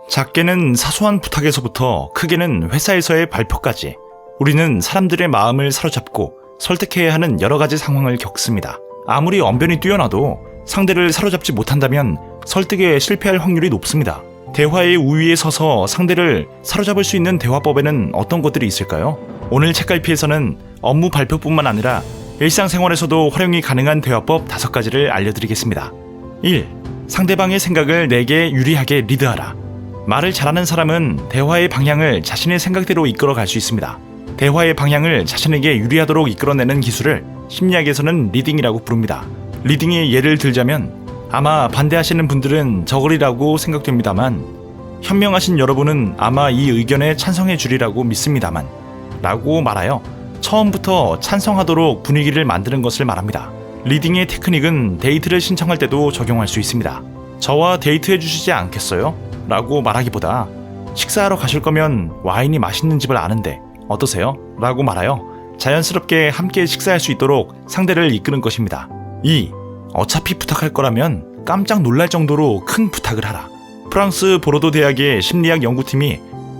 작게는 사소한 부탁에서부터 크게는 회사에서의 발표까지 우리는 사람들의 마음을 사로잡고 설득해야 하는 여러 가지 상황을 겪습니다. 아무리 언변이 뛰어나도 상대를 사로잡지 못한다면 설득에 실패할 확률이 높습니다. 대화의 우위에 서서 상대를 사로잡을 수 있는 대화법에는 어떤 것들이 있을까요? 오늘 책갈피에서는 업무 발표뿐만 아니라 일상생활에서도 활용이 가능한 대화법 5가지를 알려드리겠습니다. 1. 상대방의 생각을 내게 유리하게 리드하라. 말을 잘하는 사람은 대화의 방향을 자신의 생각대로 이끌어갈 수 있습니다. 대화의 방향을 자신에게 유리하도록 이끌어내는 기술을 심리학에서는 리딩이라고 부릅니다. 리딩의 예를 들자면 아마 반대하시는 분들은 저거리라고 생각됩니다만 현명하신 여러분은 아마 이 의견에 찬성해 주리라고 믿습니다만 라고 말하여 처음부터 찬성하도록 분위기를 만드는 것을 말합니다. 리딩의 테크닉은 데이트를 신청할 때도 적용할 수 있습니다. 저와 데이트해 주시지 않겠어요? 라고 말하기보다 식사하러 가실 거면 와인이 맛있는 집을 아는데 어떠세요? 라고 말하여 자연스럽게 함께 식사할 수 있도록 상대를 이끄는 것입니다. 2. 어차피 부탁할 거라면 깜짝 놀랄 정도로 큰 부탁을 하라. 프랑스 보르도 대학의 심리학 연구팀이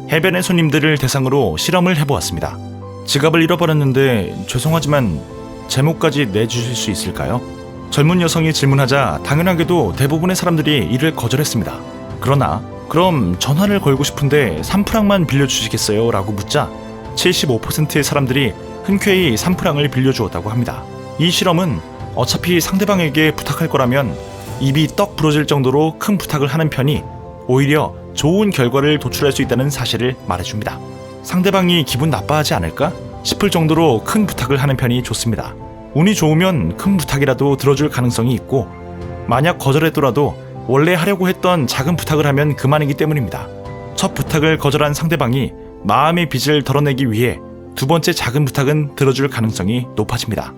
해변의 손님들을 대상으로 실험을 해보았습니다. 지갑을 잃어버렸는데 죄송하지만 제목까지 내주실 수 있을까요? 젊은 여성이 질문하자 당연하게도 대부분의 사람들이 이를 거절했습니다. 그러나 그럼 전화를 걸고 싶은데 3프랑만 빌려주시겠어요? 라고 묻자 75%의 사람들이 흔쾌히 3프랑을 빌려주었다고 합니다. 이 실험은 어차피 상대방에게 부탁할 거라면 입이 떡 부러질 정도로 큰 부탁을 하는 편이 오히려 좋은 결과를 도출할 수 있다는 사실을 말해줍니다. 상대방이 기분 나빠하지 않을까 싶을 정도로 큰 부탁을 하는 편이 좋습니다. 운이 좋으면 큰 부탁이라도 들어줄 가능성이 있고 만약 거절했더라도 원래 하려고 했던 작은 부탁을 하면 그만이기 때문입니다. 첫 부탁을 거절한 상대방이 마음의 빚을 덜어내기 위해 두 번째 작은 부탁은 들어줄 가능성이 높아집니다.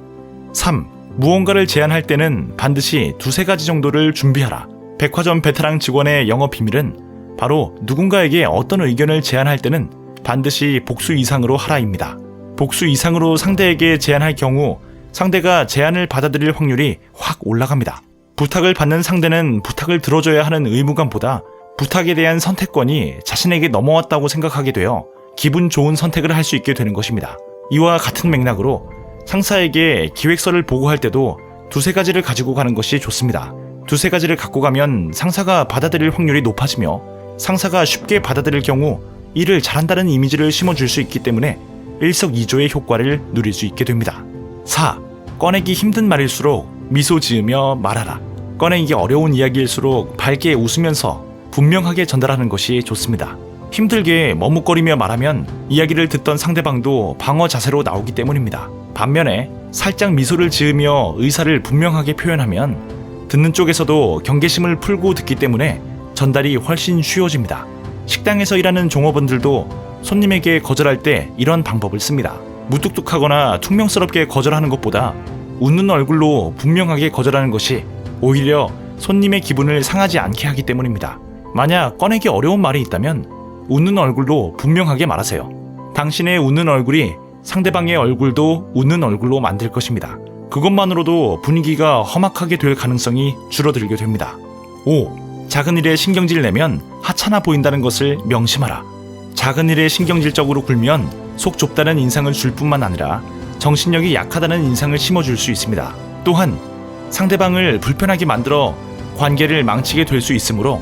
3. 무언가를 제안할 때는 반드시 2-3가지 정도를 준비하라. 백화점 베테랑 직원의 영업 비밀은 바로 누군가에게 어떤 의견을 제안할 때는 반드시 복수 이상으로 하라입니다. 복수 이상으로 상대에게 제안할 경우 상대가 제안을 받아들일 확률이 확 올라갑니다. 부탁을 받는 상대는 부탁을 들어줘야 하는 의무감보다 부탁에 대한 선택권이 자신에게 넘어왔다고 생각하게 되어 기분 좋은 선택을 할 수 있게 되는 것입니다. 이와 같은 맥락으로 상사에게 기획서를 보고할 때도 2-3가지를 가지고 가는 것이 좋습니다. 2-3가지를 갖고 가면 상사가 받아들일 확률이 높아지며 상사가 쉽게 받아들일 경우 일을 잘한다는 이미지를 심어줄 수 있기 때문에 일석이조의 효과를 누릴 수 있게 됩니다. 4. 꺼내기 힘든 말일수록 미소 지으며 말하라. 꺼내기 어려운 이야기일수록 밝게 웃으면서 분명하게 전달하는 것이 좋습니다. 힘들게 머뭇거리며 말하면 이야기를 듣던 상대방도 방어 자세로 나오기 때문입니다. 반면에 살짝 미소를 지으며 의사를 분명하게 표현하면 듣는 쪽에서도 경계심을 풀고 듣기 때문에 전달이 훨씬 쉬워집니다. 식당에서 일하는 종업원들도 손님에게 거절할 때 이런 방법을 씁니다. 무뚝뚝하거나 퉁명스럽게 거절하는 것보다 웃는 얼굴로 분명하게 거절하는 것이 오히려 손님의 기분을 상하지 않게 하기 때문입니다. 만약 꺼내기 어려운 말이 있다면 웃는 얼굴로 분명하게 말하세요. 당신의 웃는 얼굴이 상대방의 얼굴도 웃는 얼굴로 만들 것입니다. 그것만으로도 분위기가 험악하게 될 가능성이 줄어들게 됩니다. 5. 작은 일에 신경질 내면 하찮아 보인다는 것을 명심하라. 작은 일에 신경질적으로 굴면 속 좁다는 인상을 줄 뿐만 아니라 정신력이 약하다는 인상을 심어줄 수 있습니다. 또한 상대방을 불편하게 만들어 관계를 망치게 될 수 있으므로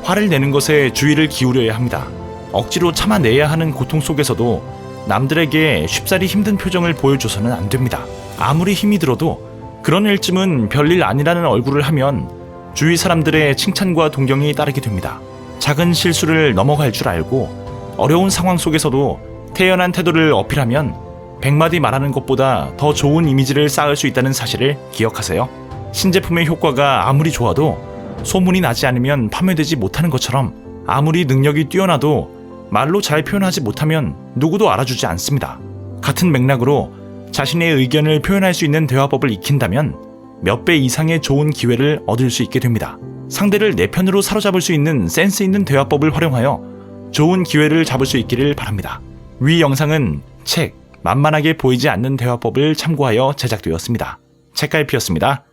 화를 내는 것에 주의를 기울여야 합니다. 억지로 참아내야 하는 고통 속에서도 남들에게 쉽사리 힘든 표정을 보여줘서는 안 됩니다. 아무리 힘이 들어도 그런 일쯤은 별일 아니라는 얼굴을 하면 주위 사람들의 칭찬과 동경이 따르게 됩니다. 작은 실수를 넘어갈 줄 알고 어려운 상황 속에서도 태연한 태도를 어필하면 100마디 말하는 것보다 더 좋은 이미지를 쌓을 수 있다는 사실을 기억하세요. 신제품의 효과가 아무리 좋아도 소문이 나지 않으면 판매되지 못하는 것처럼 아무리 능력이 뛰어나도 말로 잘 표현하지 못하면 누구도 알아주지 않습니다. 같은 맥락으로 자신의 의견을 표현할 수 있는 대화법을 익힌다면 몇 배 이상의 좋은 기회를 얻을 수 있게 됩니다. 상대를 내 편으로 사로잡을 수 있는 센스 있는 대화법을 활용하여 좋은 기회를 잡을 수 있기를 바랍니다. 위 영상은 책 만만하게 보이지 않는 대화법을 참고하여 제작되었습니다. 책갈피였습니다.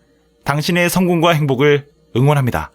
당신의 성공과 행복을 응원합니다.